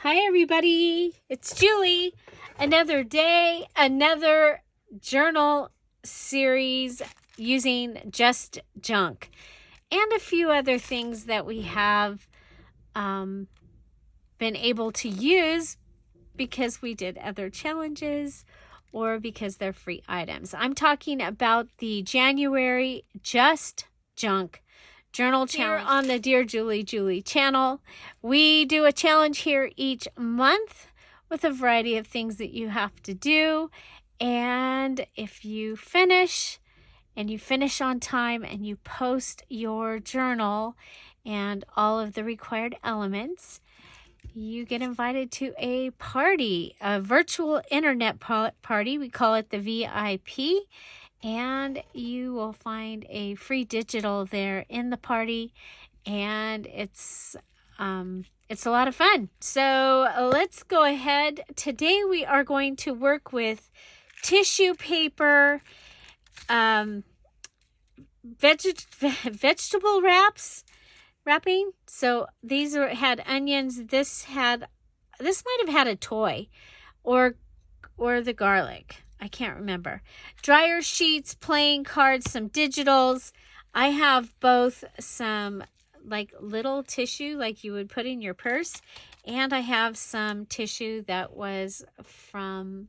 Hi everybody, it's Julie. Another day, another journal series using just junk and a few other things that we have been able to use because we did other challenges or because they're free items. I'm talking about the January Just Junk Journal Challenge here on the Dear Julie channel. We do a challenge here each month with a variety of things that you have to do. And if you finish, and you finish on time, and you post your journal and all of the required elements, you get invited to a party, a virtual internet party. We call it the VIP. And you will find a free digital there in the party, and it's a lot of fun. So let's go ahead. Today we are going to work with tissue paper, vegetable wrapping. So these had onions. This might have had a toy, or the garlic. I can't remember. Dryer sheets, playing cards, some digitals. I have both some like little tissue like you would put in your purse, and I have some tissue that was from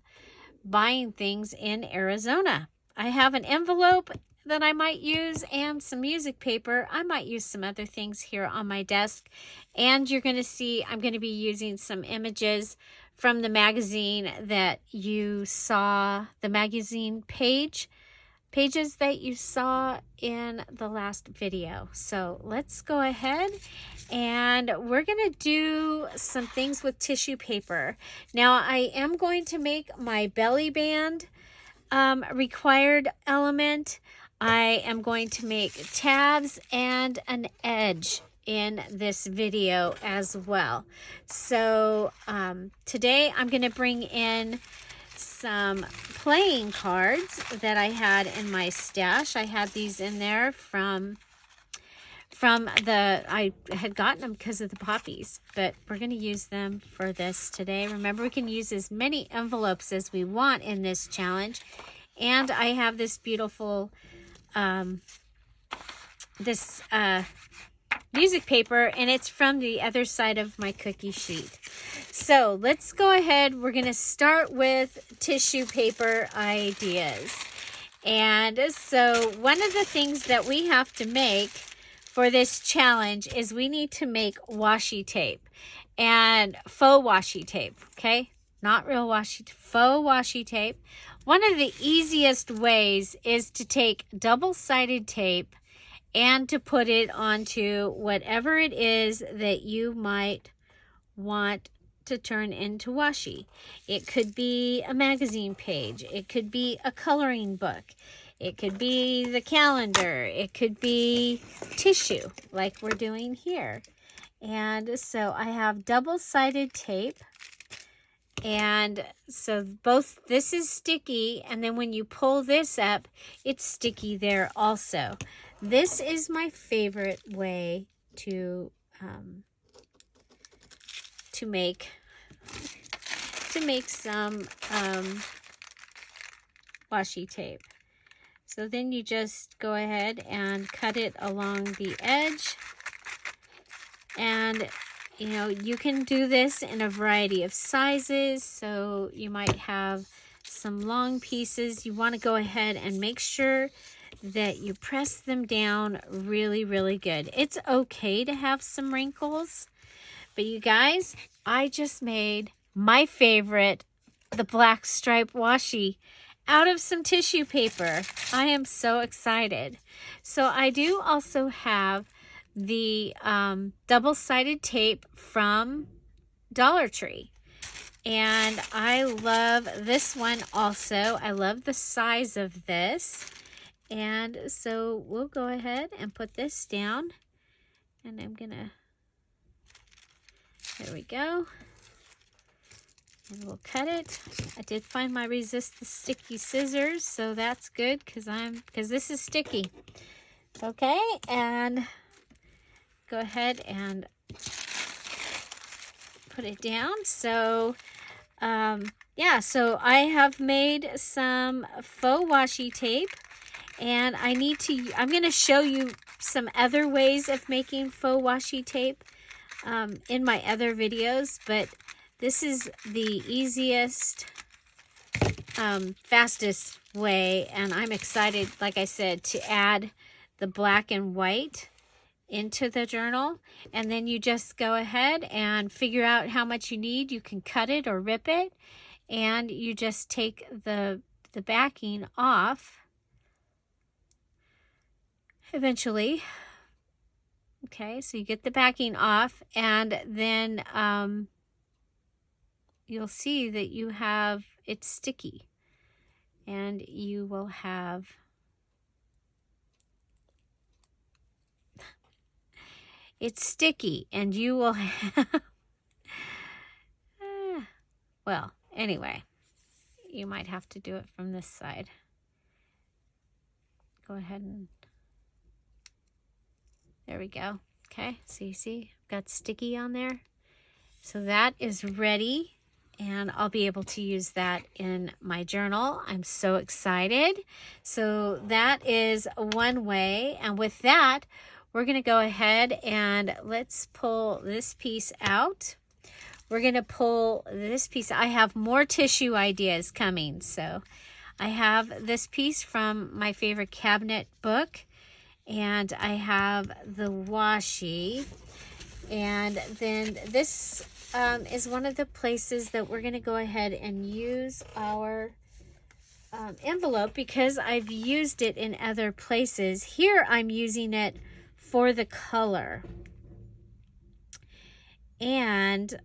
buying things in Arizona. I have an envelope that I might use and some music paper. I might use some other things here on my desk. And you're going to see I'm going to be using some images from the magazine that you saw, the magazine pages that you saw in the last video. So let's go ahead and we're going to do some things with tissue paper. Now I am going to make my belly band required element. I am going to make tabs and an edge in this video as well. So today I'm going to bring in some playing cards that I had in my stash. I had these in there I had gotten them because of the poppies, but we're going to use them for this today. Remember, we can use as many envelopes as we want in this challenge. And I have this beautiful music paper, and it's from the other side of my cookie sheet. So let's go ahead. We're going to start with tissue paper ideas. And so one of the things that we have to make for this challenge is we need to make washi tape, and faux washi tape, okay? Not real washi, faux washi tape. One of the easiest ways is to take double-sided tape and to put it onto whatever it is that you might want to turn into washi. It could be a magazine page. It could be a coloring book. It could be the calendar. It could be tissue like we're doing here. And so I have double-sided tape. And so this is sticky, and then when you pull this up, it's sticky there also. This is my favorite way to make some washi tape. So then you just go ahead and cut it along the edge, and you know, you can do this in a variety of sizes. So you might have some long pieces. You want to go ahead and make sure that you press them down really, really good. It's okay to have some wrinkles, but you guys, I just made my favorite, the black stripe washi, out of some tissue paper. I am so excited. So I do also have the double-sided tape from Dollar Tree, and I love this one also. I love the size of this, and so we'll go ahead and put this down, and I'm gonna, there we go, and we'll cut it. I did find my resist the sticky scissors, so that's good because this is sticky. Okay, and go ahead and put it down. So, yeah, so I have made some faux washi tape, and I'm going to show you some other ways of making faux washi tape in my other videos, but this is the easiest, fastest way, and I'm excited, like I said, to add the black and white into the journal. And then you just go ahead and figure out how much you need. You can cut it or rip it, and you just take the backing off eventually. Okay, so you get the backing off, and then you'll see that you have it's sticky, and you will have it's sticky, and you will have well, anyway, you might have to do it from this side. Go ahead and there we go. Okay, so you see, got sticky on there. So that is ready, and I'll be able to use that in my journal. I'm so excited. So that is one way, and with that, we're going to go ahead and let's pull this piece out. We're going to pull this piece. I have more tissue ideas coming. So I have this piece from my favorite cabinet book, and I have the washi, and then this is one of the places that we're going to go ahead and use our envelope, because I've used it in other places. Here I'm using it for the color, and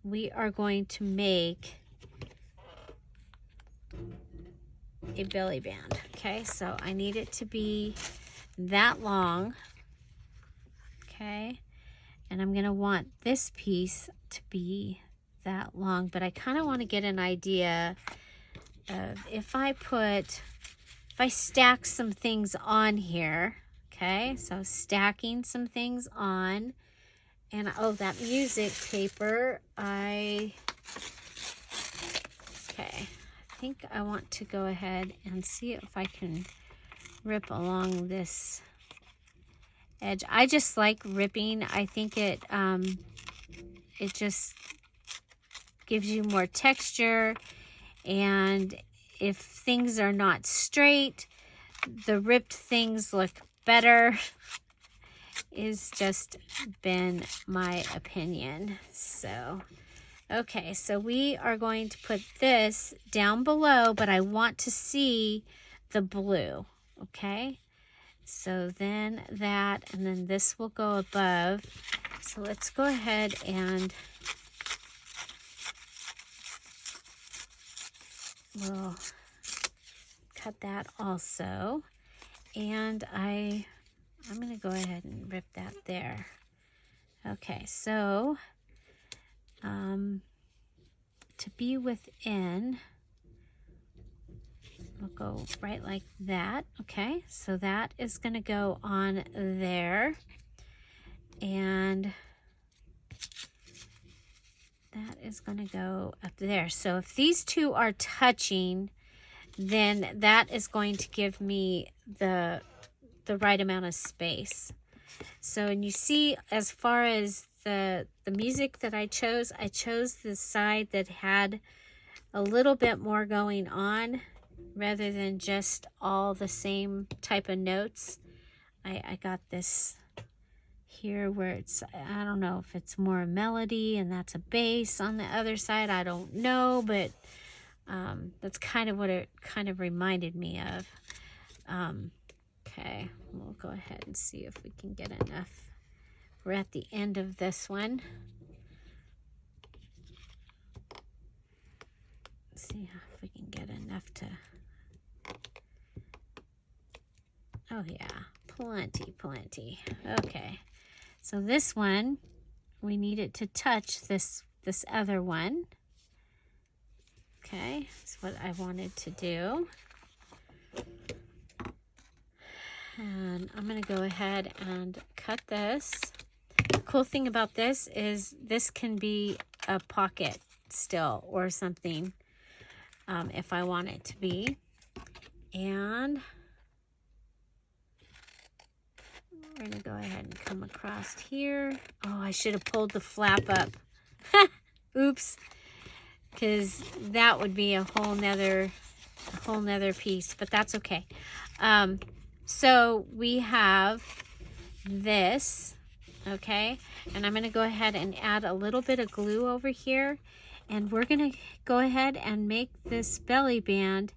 we are going to make a belly band. Okay, so I need it to be that long. Okay, and I'm gonna want this piece to be that long, but I kind of want to get an idea of if I stack some things on here. Okay, so stacking some things on, and oh, that music paper, okay, I think I want to go ahead and see if I can rip along this edge. I just like ripping. I think it just gives you more texture, and if things are not straight, the ripped things look better. Is just been my opinion. So okay, so we are going to put this down below, but I want to see the blue. Okay, so then that, and then this will go above. So let's go ahead and we'll cut that also. And I'm going to go ahead and rip that there. Okay, so to be within, we'll go right like that. Okay, so that is going to go on there, and that is going to go up there. So if these two are touching, then that is going to give me the right amount of space. So, and you see, as far as the music that I chose the side that had a little bit more going on rather than just all the same type of notes. I got this here where it's, I don't know if it's more a melody and that's a bass on the other side. I don't know, but that's kind of what it kind of reminded me of. Okay, we'll go ahead and see if we can get enough. We're at the end of this one. Let's see if we can get enough to, oh yeah, plenty. Okay, so this one, we need it to touch this other one. Okay, that's what I wanted to do. And I'm going to go ahead and cut this. Of cool thing about this is this can be a pocket still or something if I want it to be. And we're going to go ahead and come across here. Oh, I should have pulled the flap up. Oops. Because that would be a whole nother piece, but that's okay. So we have this, okay? And I'm going to go ahead and add a little bit of glue over here. And we're going to go ahead and make this belly band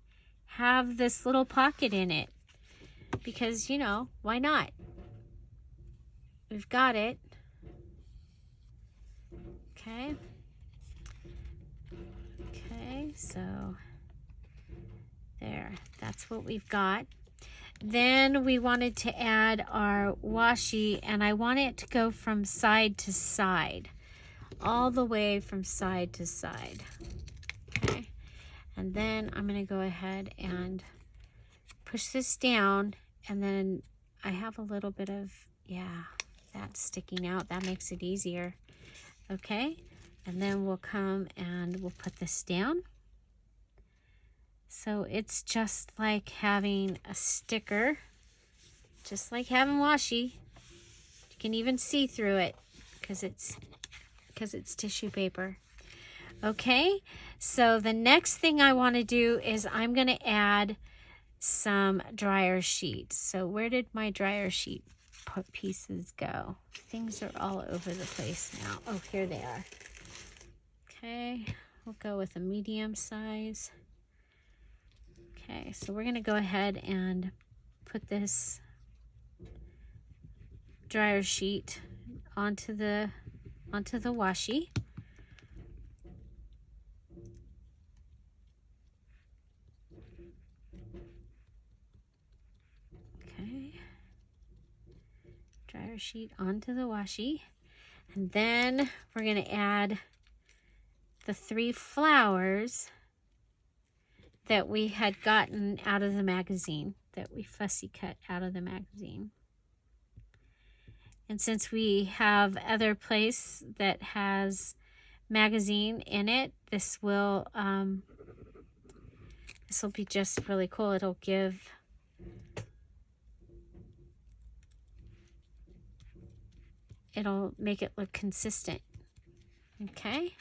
have this little pocket in it. Because, you know, why not? We've got it. Okay. Okay, so there. That's what we've got. Then we wanted to add our washi, and I want it to go from side to side. All the way from side to side. Okay. And then I'm going to go ahead and push this down, and then I have a little bit of, yeah, that's sticking out. That makes it easier. Okay. And then we'll come and we'll put this down. So it's just like having a sticker, just like having washi. You can even see through it because it's tissue paper. Okay, so the next thing I want to do is I'm going to add some dryer sheets. So where did my dryer sheet pieces go? Things are all over the place now. Oh, here they are. Okay, we'll go with a medium size. Okay, so we're going to go ahead and put this dryer sheet onto the washi. Okay. Dryer sheet onto the washi. And then we're going to add the 3 flowers that we had gotten out of the magazine, that we fussy cut out of the magazine. And since we have other place that has magazine in it, this will be just really cool. It'll make it look consistent. Okay,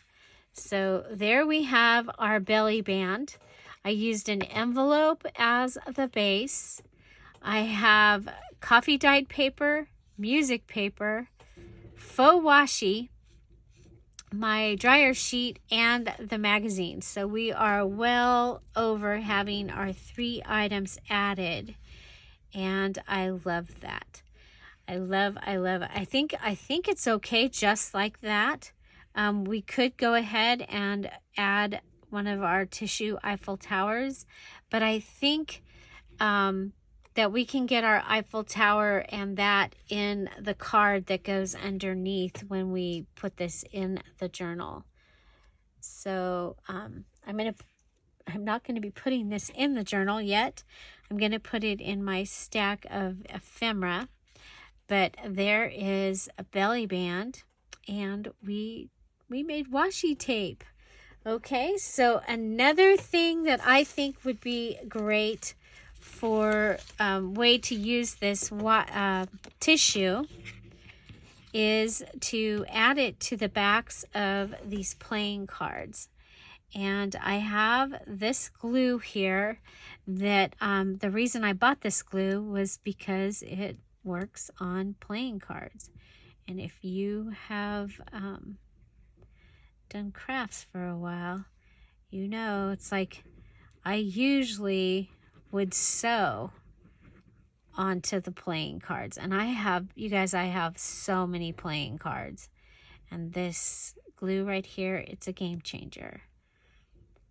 so there we have our belly band. I used an envelope as the base. I have coffee dyed paper, music paper, faux washi, my dryer sheet, and the magazine. So we are well over having our 3 items added, and I love that. I love it. I think it's okay just like that. We could go ahead and add one of our tissue Eiffel Towers, but I think that we can get our Eiffel Tower and that in the card that goes underneath when we put this in the journal. So I'm not going to be putting this in the journal yet. I'm going to put it in my stack of ephemera. But there is a belly band, and we made washi tape. Okay, so another thing that I think would be great for way to use this tissue is to add it to the backs of these playing cards. And I have this glue here that the reason I bought this glue was because it works on playing cards. And if you have done crafts for a while, you know it's like I usually would sew onto the playing cards, and I have so many playing cards, and this glue right here, it's a game changer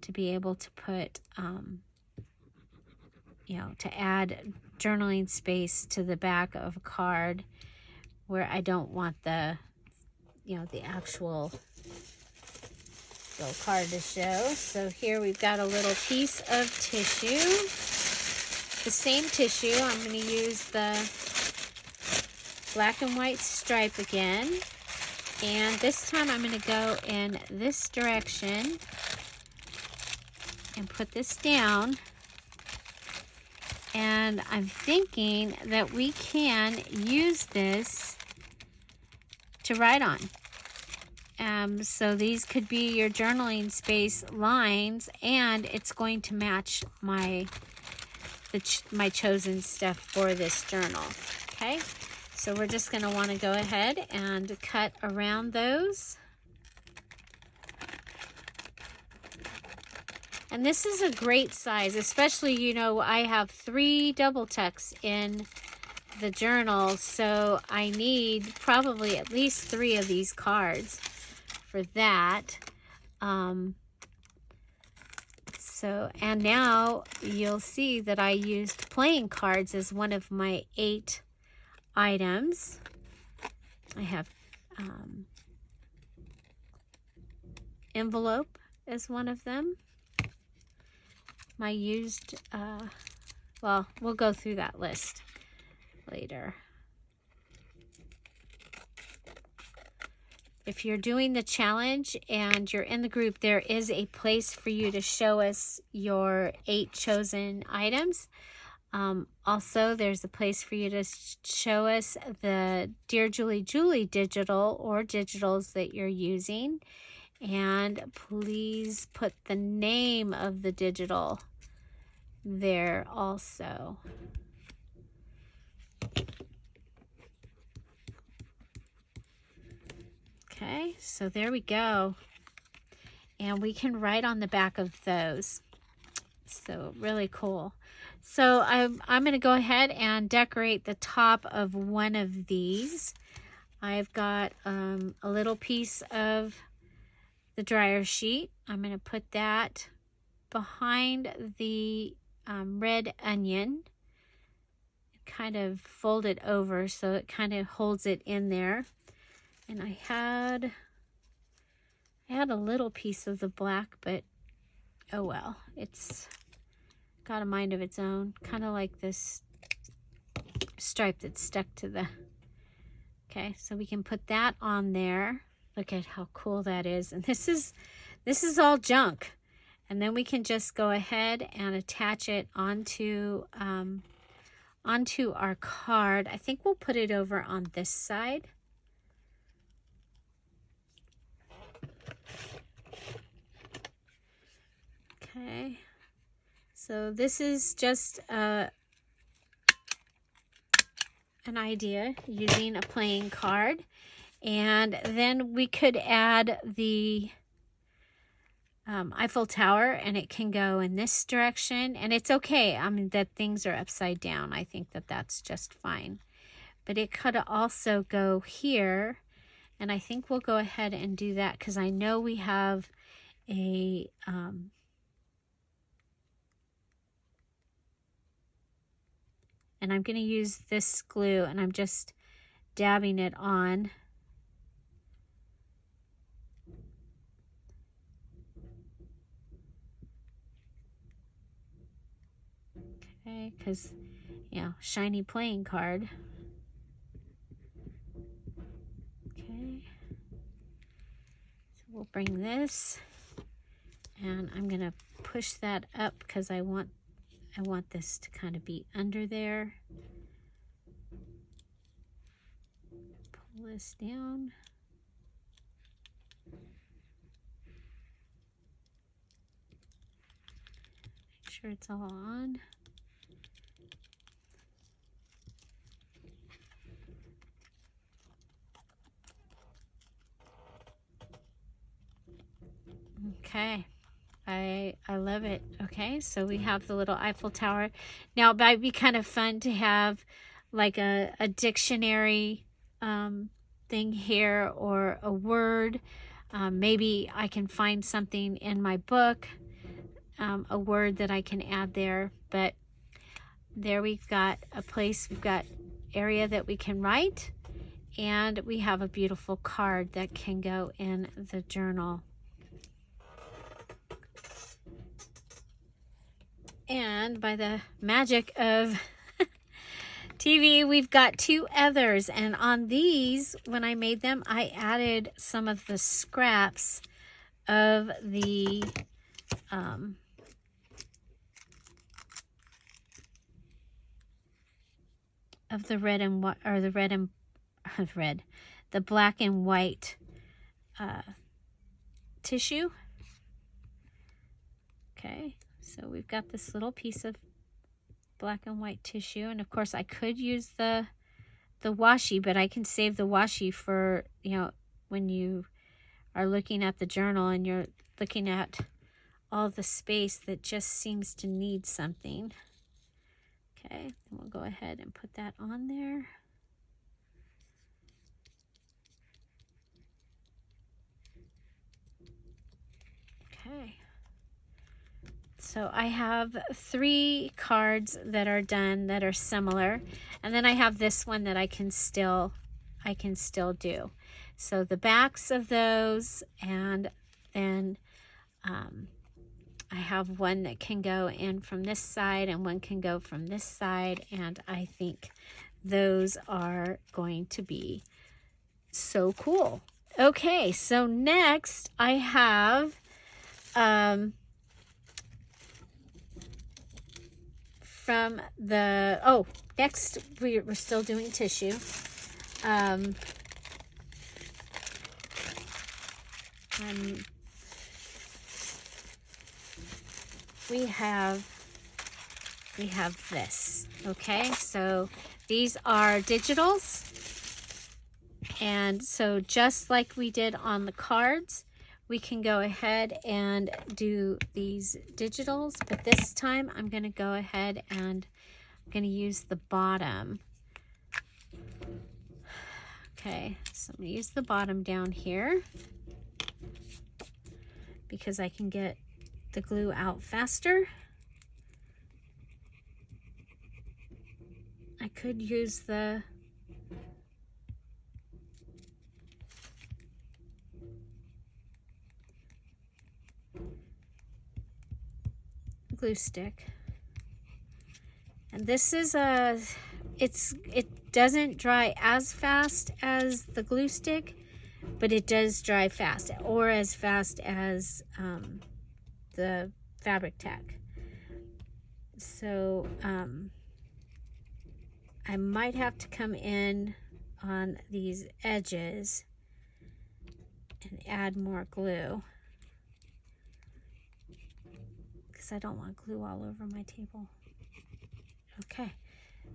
to be able to put to add journaling space to the back of a card where I don't want the actual little card to show. So here we've got a little piece of tissue. The same tissue, I'm going to use the black and white stripe again. And this time I'm going to go in this direction and put this down. And I'm thinking that we can use this to write on. So these could be your journaling space lines, and it's going to match my chosen stuff for this journal. Okay, so we're just going to want to go ahead and cut around those. And this is a great size, especially, you know, I have 3 double tucks in the journal, so I need probably at least 3 of these cards for that. And now you'll see that I used playing cards as one of my 8 items. I have envelope as one of them. My used, well, we'll go through that list later. If you're doing the challenge and you're in the group, there is a place for you to show us your 8 chosen items. Also, there's a place for you to show us the Dear Julie digital or digitals that you're using. And please put the name of the digital there also. Okay, so there we go. And we can write on the back of those. So really cool. So I'm going to go ahead and decorate the top of one of these. I've got a little piece of the dryer sheet. I'm going to put that behind the red onion. Kind of fold it over so it kind of holds it in there. And I had a little piece of the black, but oh well, it's got a mind of its own. Kind of like this stripe that's stuck to the... Okay, so we can put that on there. Look at how cool that is. And this is all junk. And then we can just go ahead and attach it onto our card. I think we'll put it over on this side. Okay, so this is just an idea using a playing card. And then we could add the Eiffel Tower, and it can go in this direction. And it's okay, I mean, that things are upside down. I think that that's just fine. But it could also go here. And I think we'll go ahead and do that because I know we have a... and I'm going to use this glue, and I'm just dabbing it on. Okay, because, you know, shiny playing card. Okay. So we'll bring this, and I'm going to push that up because I want this to kind of be under there. Pull this down. Make sure it's all on. Okay. I love it. Okay, so we have the little Eiffel Tower. Now, it might be kind of fun to have like a dictionary thing here, or a word. Maybe I can find something in my book, a word that I can add there. But there we've got a place, we've got area that we can write, and we have a beautiful card that can go in the journal. And by the magic of TV, we've got 2 others, and on these, when I made them, I added some of the scraps of the red and white, or the red and the black and white tissue. Okay, so we've got this little piece of black and white tissue, and of course I could use the washi, but I can save the washi for, you know, when you are looking at the journal and you're looking at all the space that just seems to need something. Okay, and we'll go ahead and put that on there. Okay. So I have 3 cards that are done that are similar, and then I have this one that I can still do. So the backs of those, and then I have one that can go in from this side and one can go from this side, and I think those are going to be so cool. Okay, so next I have from the, next we're still doing tissue. We have this. Okay, so these are digitals, and so just like we did on the cards, we can go ahead and do these digitals, but this time I'm going to go ahead and I'm going to use the bottom. Okay, so I'm going to use the bottom down here because I can get the glue out faster. I could use the glue stick, and this is it doesn't dry as fast as the glue stick, but it does dry fast, or as fast as the fabric tack. So I might have to come in on these edges and add more glue, because I don't want glue all over my table. Okay,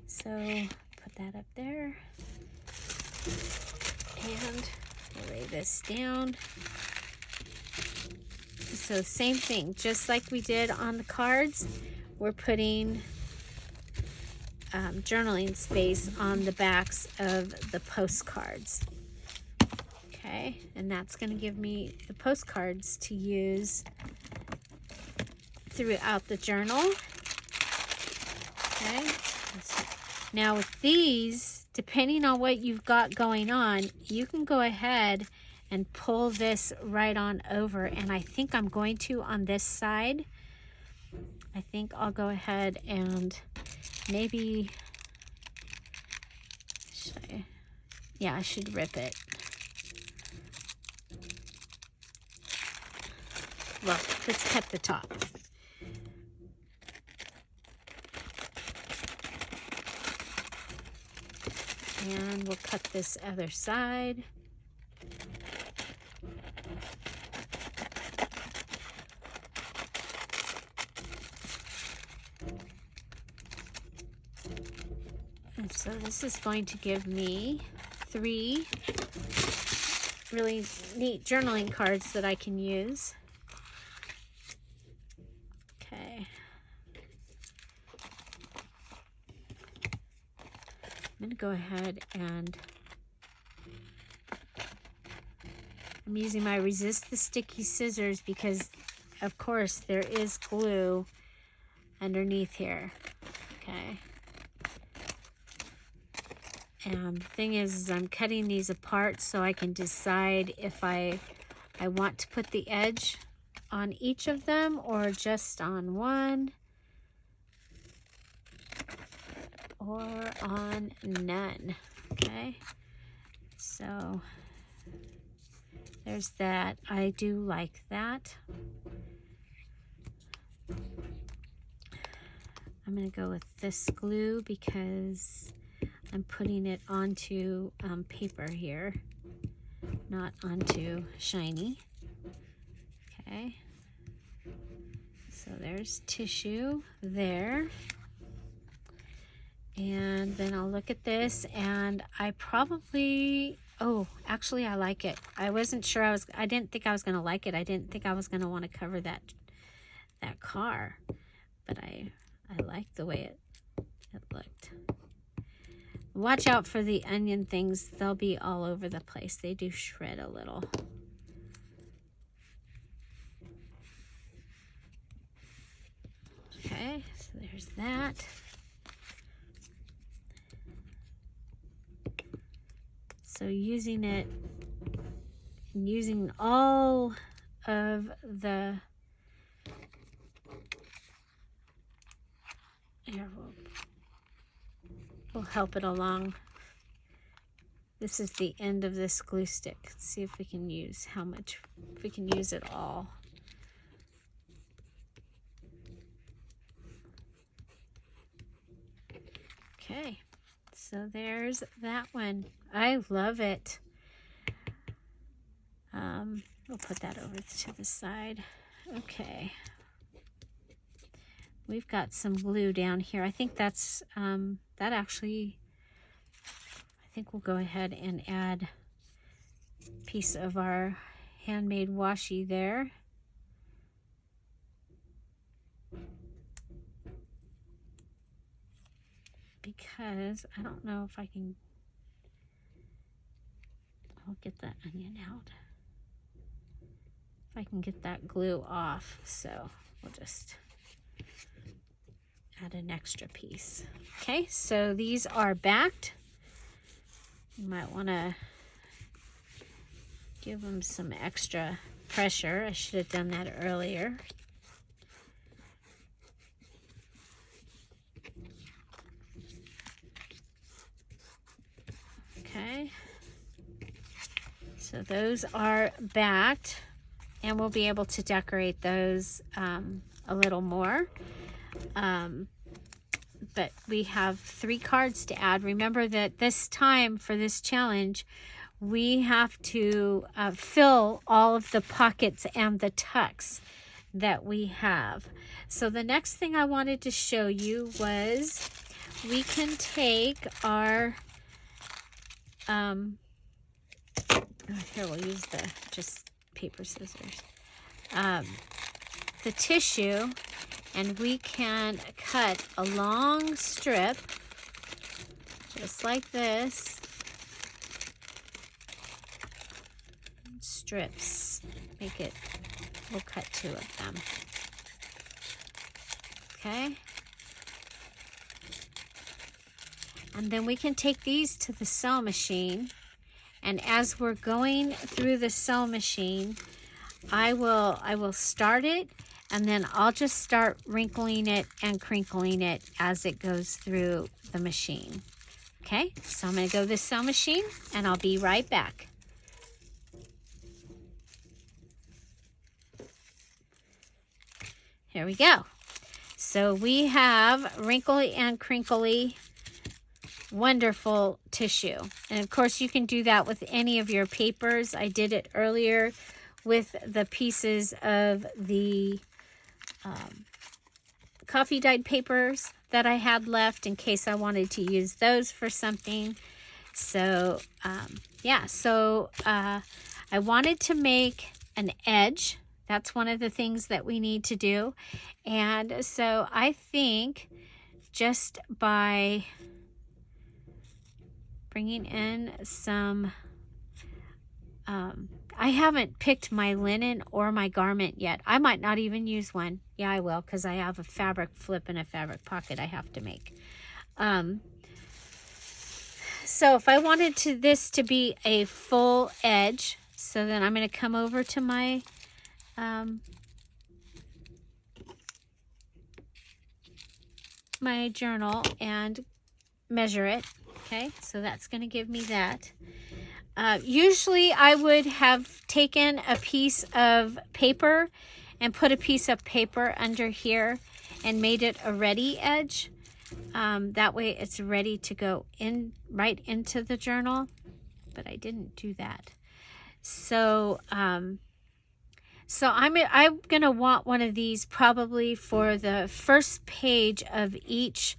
so put that up there and lay this down. So same thing, just like we did on the cards, we're putting journaling space on the backs of the postcards. Okay, and that's going to give me the postcards to use throughout the journal. Okay, now with these, depending on what you've got going on, you can go ahead and pull this right on over, and I think I'm going to on this side. I think I'll go ahead and maybe, I should rip it. Well, let's cut the top. And we'll cut this other side. And so this is going to give me 3 really neat journaling cards that I can use. Okay. I'm going to go ahead and I'm using my Resist the Sticky scissors because, of course, there is glue underneath here. Okay. And the thing is I'm cutting these apart so I can decide if I want to put the edge on each of them or just on one. or on none. Okay, so there's that. I do like that. I'm going to go with this glue because I'm putting it onto paper here, not onto shiny. Okay, so there's tissue there. And then I'll look at this, and I probably, oh, actually I like it. I wasn't sure I didn't think I was going to like it. I didn't think I was going to want to cover that car, but I like the way it looked. Watch out for the onion things. They'll be all over the place. They do shred a little. Okay, so there's that. So using all of the, here, we'll help it along. This is the end of this glue stick. Let's see if we can use if we can use it all. Okay, so there's that one. I love it. We'll put that over to the side. Okay. We've got some glue down here. I think that's, that actually, I think we'll go ahead and add a piece of our handmade washi there. Because I don't know if I can, I'll get that onion out. If I can get that glue off, so we'll just add an extra piece. Okay, so these are backed. You might want to give them some extra pressure. I should have done that earlier. Okay, so those are backed, and we'll be able to decorate those a little more. But we have 3 cards to add. Remember that this time for this challenge, we have to fill all of the pockets and the tucks that we have. So the next thing I wanted to show you was we can take our, here we'll use the just paper scissors, the tissue, and we can cut a long strip just like this. Strips, we'll cut 2 of them. Okay, and then we can take these to the sew machine, and as we're going through the sew machine, I will start it, and then I'll just start wrinkling it and crinkling it as it goes through the machine. Okay, so I'm going to go to the sew machine, and I'll be right back. Here we go. So we have wrinkly and crinkly, wonderful tissue. And of course you can do that with any of your papers. I did it earlier with the pieces of the coffee dyed papers that I had left in case I wanted to use those for something. So yeah, so I wanted to make an edge. That's one of the things that we need to do. And so I think just by bringing in some, I haven't picked my linen or my garment yet. I might not even use one. Yeah, I will, because I have a fabric flip and a fabric pocket I have to make. So if I wanted this to be a full edge, so then I'm going to come over to my my journal and measure it. Okay, so that's going to give me that. Usually I would have taken a piece of paper and put a piece of paper under here and made it a ready edge. That way it's ready to go in right into the journal, but I didn't do that. So, I'm gonna want one of these probably for the first page of each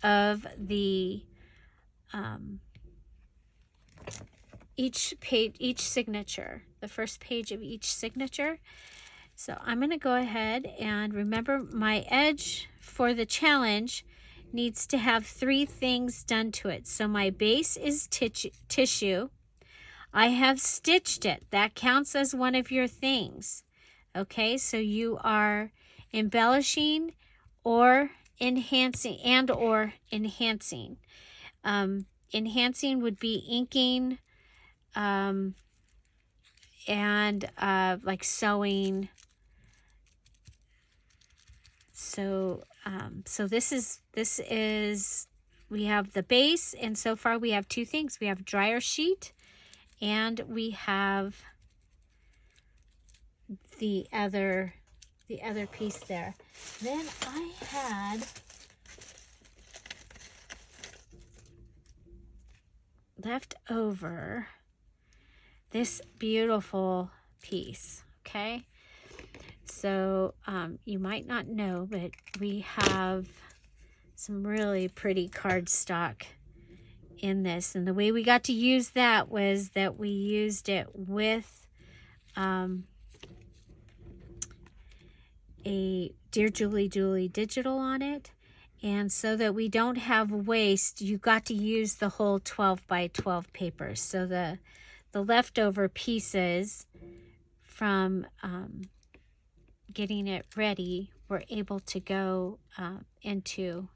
of the each signature, the first page of each signature. So I'm going to go ahead and remember my edge for the challenge needs to have 3 things done to it. So my base is tissue. I have stitched it. That counts as one of your things. Okay, so you are embellishing or enhancing enhancing. Enhancing would be inking and like sewing. So this is we have the base, and so far we have 2 things. We have dryer sheet and we have the other piece there. Then I had left over this beautiful piece. Okay, so you might not know, but we have some really pretty cardstock in this, and the way we got to use that was that we used it with a Dear Julie Julie digital on it, and so that we don't have waste, you got to use the whole 12 by 12 paper. So the leftover pieces from getting it ready were able to go into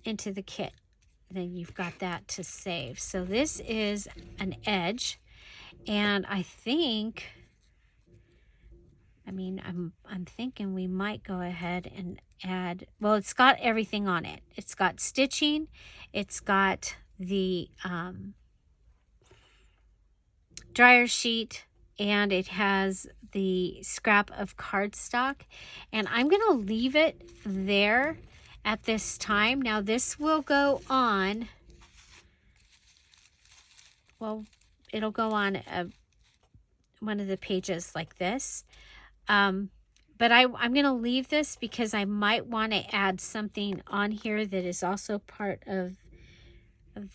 the kit. Then you've got that to save. So this is an edge, and I'm thinking we might go ahead and add, well, it's got everything on it. It's got stitching, it's got the dryer sheet, and it has the scrap of cardstock, and I'm going to leave it there at this time. Now this will go on, well, it'll go on one of the pages like this, but I'm going to leave this because I might want to add something on here that is also part of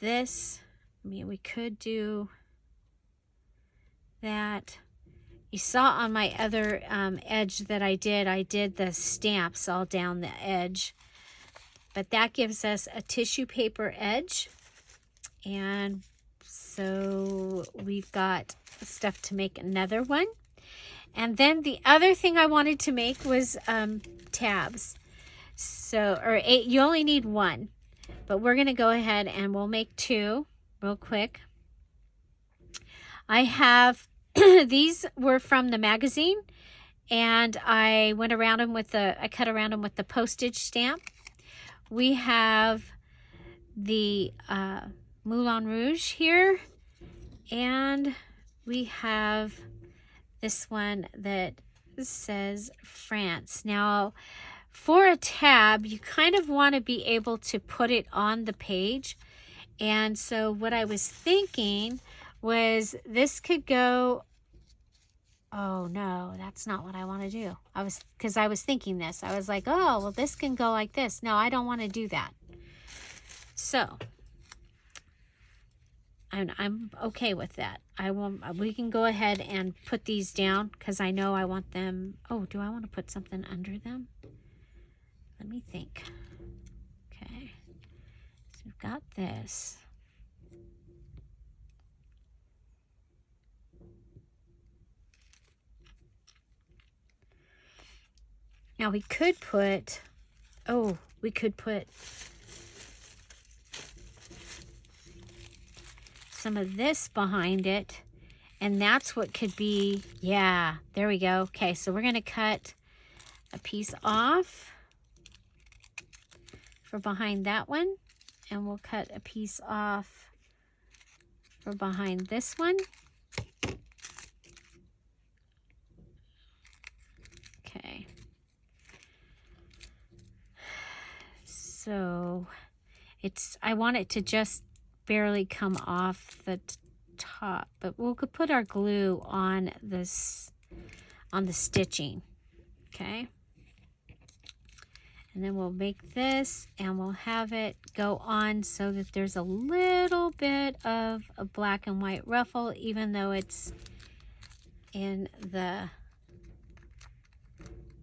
this. I mean, we could do that. You saw on my other edge that I did the stamps all down the edge, but that gives us a tissue paper edge, and so we've got stuff to make another one. And then the other thing I wanted to make was tabs. So, or 8, you only need 1, but we're going to go ahead and we'll make 2 real quick. I have, these were from the magazine, and I went around them with I cut around them with the postage stamp. We have the Moulin Rouge here, and we have this one that says France. Now, for a tab, you kind of want to be able to put it on the page, and so what I was thinking was this could go, oh no, that's not what I want to do. Because I was thinking this. I was like, oh, well, this can go like this. No, I don't want to do that. So, and I'm okay with that. We can go ahead and put these down because I know I want them. Oh, do I want to put something under them? Let me think. Okay. So we've got this. Now we could put, some of this behind it, and that's what could be, yeah, there we go. Okay, so we're going to cut a piece off for behind that one, and we'll cut a piece off for behind this one. Okay. So I want it to just barely come off the top, but we'll put our glue on this, on the stitching. Okay. And then we'll make this and we'll have it go on so that there's a little bit of a black and white ruffle, even though it's in the,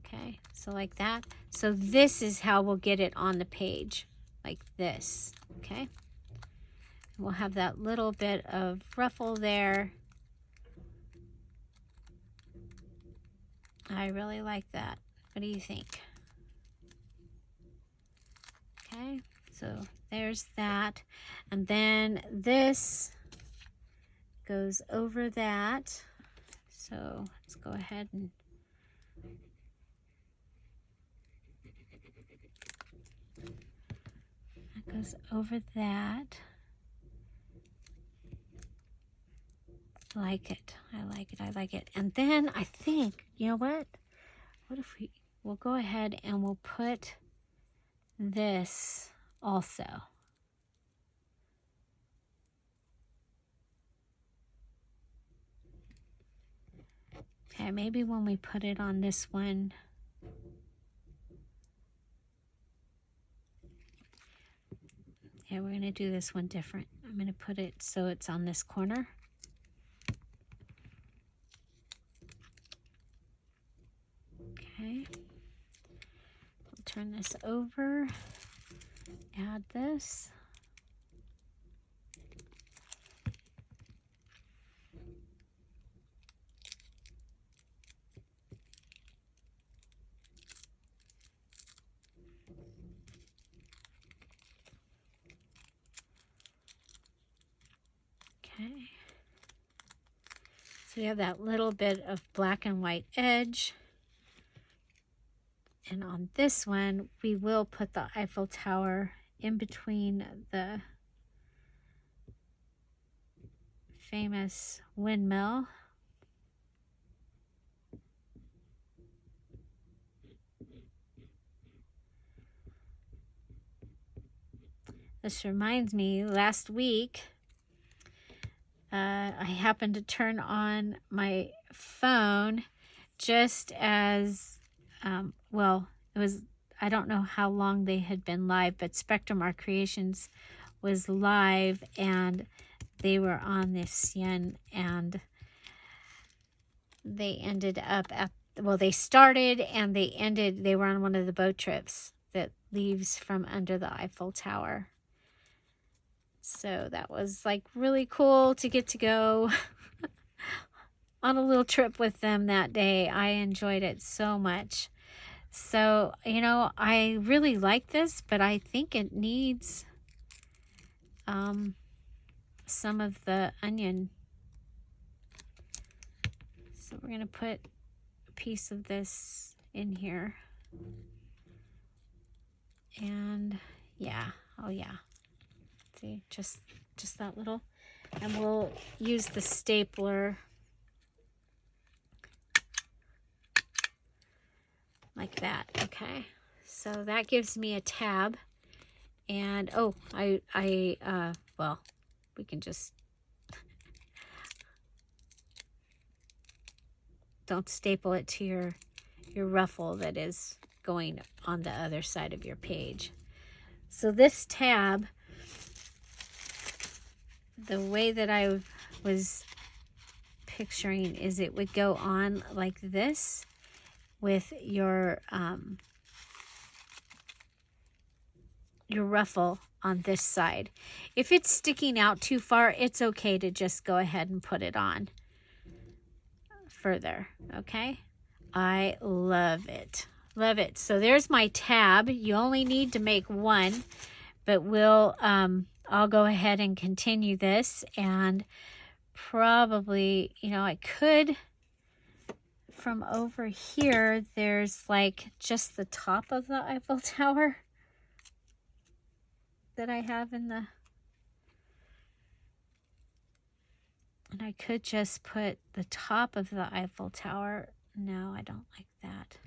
okay, so like that. So this is how we'll get it on the page, like this, okay? We'll have that little bit of ruffle there. I really like that. What do you think? Okay, so there's that. And then this goes over that. So let's go ahead and that goes over that. I like it. I like it. I like it. And then I think, you know what? What if we'll go ahead and we'll put this also. Okay, maybe when we put it on this one, yeah, we're going to do this one different. I'm going to put it so it's on this corner. Okay. We'll turn this over, add this. Okay. So we have that little bit of black and white edge. And on this one, we will put the Eiffel Tower in between the famous windmill. This reminds me, last week, I happened to turn on my phone just as, well, it was, I don't know how long they had been live, but Spectrum Art Creations was live and they were on this yen, and they ended up at, well, they started and they ended, they were on one of the boat trips that leaves from under the Eiffel Tower. So that was like really cool to get to go on a little trip with them that day. I enjoyed it so much. So, you know, I really like this, but I think it needs some of the onion. So we're going to put a piece of this in here. And yeah, oh yeah. See, just that little. And we'll use the stapler like that. Okay, so that gives me a tab. And oh, well, we can just don't staple it to your ruffle that is going on the other side of your page. So this tab, the way that I was picturing is it would go on like this with your ruffle on this side. If it's sticking out too far, it's okay to just go ahead and put it on further. Okay, I love it. Love it. So there's my tab. You only need to make one, but we'll I'll go ahead and continue this, and probably, you know, I could from over here, there's like just the top of the Eiffel Tower. that I have in the... And I could just put the top of the Eiffel Tower. No, I don't like that.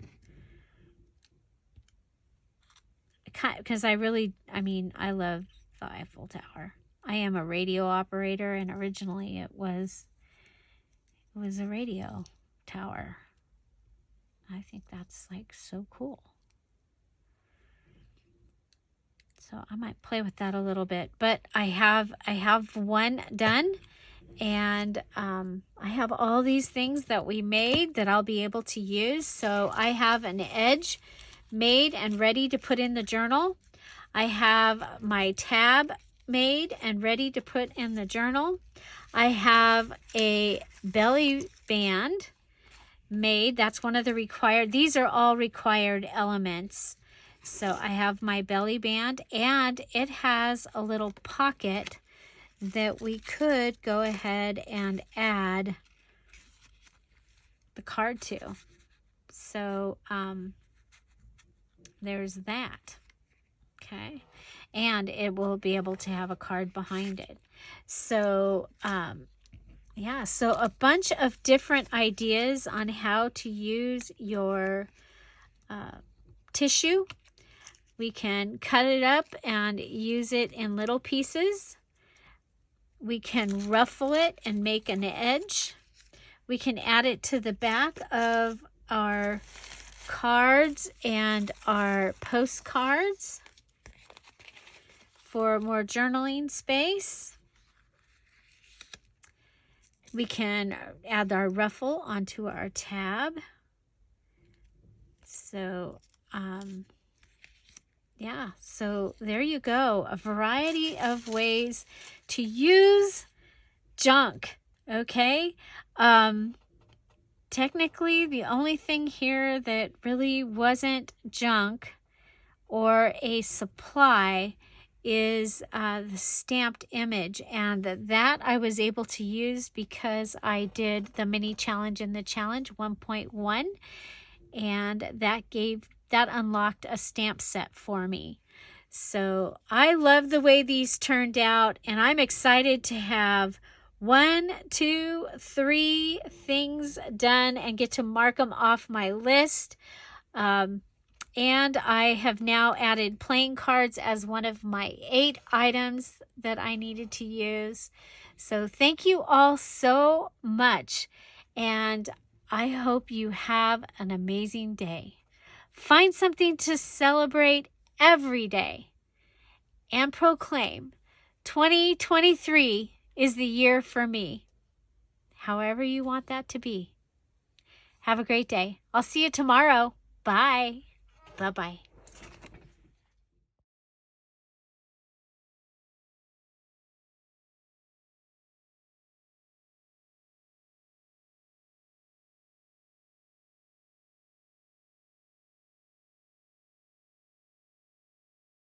Because I mean, I love the Eiffel Tower. I am a radio operator, and originally it was a radio tower. I think that's like so cool. So I might play with that a little bit, but I have one done, and I have all these things that we made that I'll be able to use. So I have an edge made and ready to put in the journal. I have my tab made and ready to put in the journal. I have a belly band made. That's one of the required. These are all required elements. So I have my belly band, and it has a little pocket that we could go ahead and add the card to. So there's that. Okay. And it will be able to have a card behind it. So yeah, so a bunch of different ideas on how to use your tissue. We can cut it up and use it in little pieces. We can ruffle it and make an edge. We can add it to the back of our cards and our postcards for more journaling space. We can add our ruffle onto our tab. So, yeah, so there you go. A variety of ways to use junk, okay? Technically, the only thing here that really wasn't junk or a supply is the stamped image, and that I was able to use because I did the mini challenge in the challenge 1.1, and that unlocked a stamp set for me. So I love the way these turned out, and I'm excited to have 1, 2, 3 things done and get to mark them off my list. And I have now added playing cards as one of my 8 items that I needed to use. So thank you all so much, and I hope you have an amazing day. Find something to celebrate every day and proclaim 2023 is the year for me, however you want that to be. Have a great day. I'll see you tomorrow. Bye. Bye-bye.